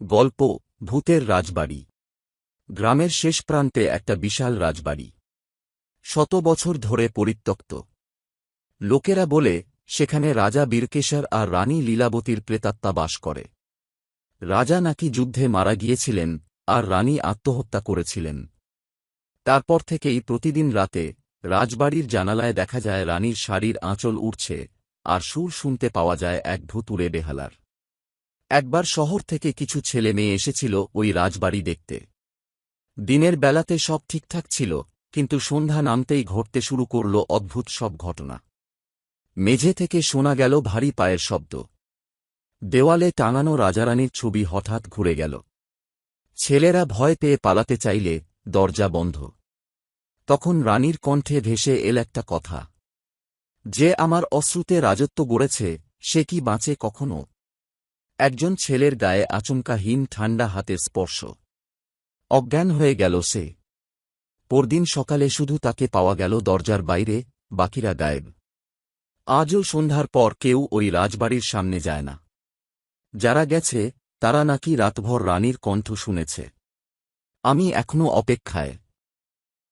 গল্প ভূতের রাজবাড়ি। গ্রামের শেষ প্রান্তে একটা বিশাল রাজবাড়ি, শত বছর ধরে পরিত্যক্ত। লোকেরা বলে সেখানে রাজা বীরকেশর আর রানী লীলাবতীর প্রেতাত্মা বাস করে। রাজা নাকি যুদ্ধে মারা গিয়েছিলেন আর রানী আত্মহত্যা করেছিলেন। তারপর থেকেই প্রতিদিন রাতে রাজবাড়ির জানালায় দেখা যায় রানীর শাড়ির আঁচল উড়ছে, আর সুর শুনতে পাওয়া যায় এক ভুতুড়ে বেহালার। একবার শহর থেকে কিছু ছেলে মেয়ে এসেছিল ওই রাজবাড়ি দেখতে। দিনের বেলাতে সব ঠিকঠাক ছিল, কিন্তু সন্ধ্যা নামতেই ঘটতে শুরু করল অদ্ভুত সব ঘটনা। মেঝে থেকে শোনা গেল ভারী পায়ের শব্দ। দেওয়ালে টাঙানো রাজারানীর ছবি হঠাৎ ঘুরে গেল। ছেলেরা ভয় পেয়ে পালাতে চাইলে দরজা বন্ধ। তখন রানীর কণ্ঠে ভেসে এল একটা কথা, যে আমার অশ্রুতে রাজত্ব গড়েছে সে কি বাঁচে কখনো? একজন ছেলের গায়ে আচমকাহীন ঠান্ডা হাতের স্পর্শ। অজ্ঞান হয়ে গেল সে। পরদিন সকালে শুধু তাকে পাওয়া গেল দরজার বাইরে, বাকিরা গায়েব। আজও সন্ধ্যার পর কেউ ওই রাজবাড়ির সামনে যায় না। যারা গেছে তারা নাকি রাতভর রানীর কণ্ঠ শুনেছে। আমি এখনো অপেক্ষায়।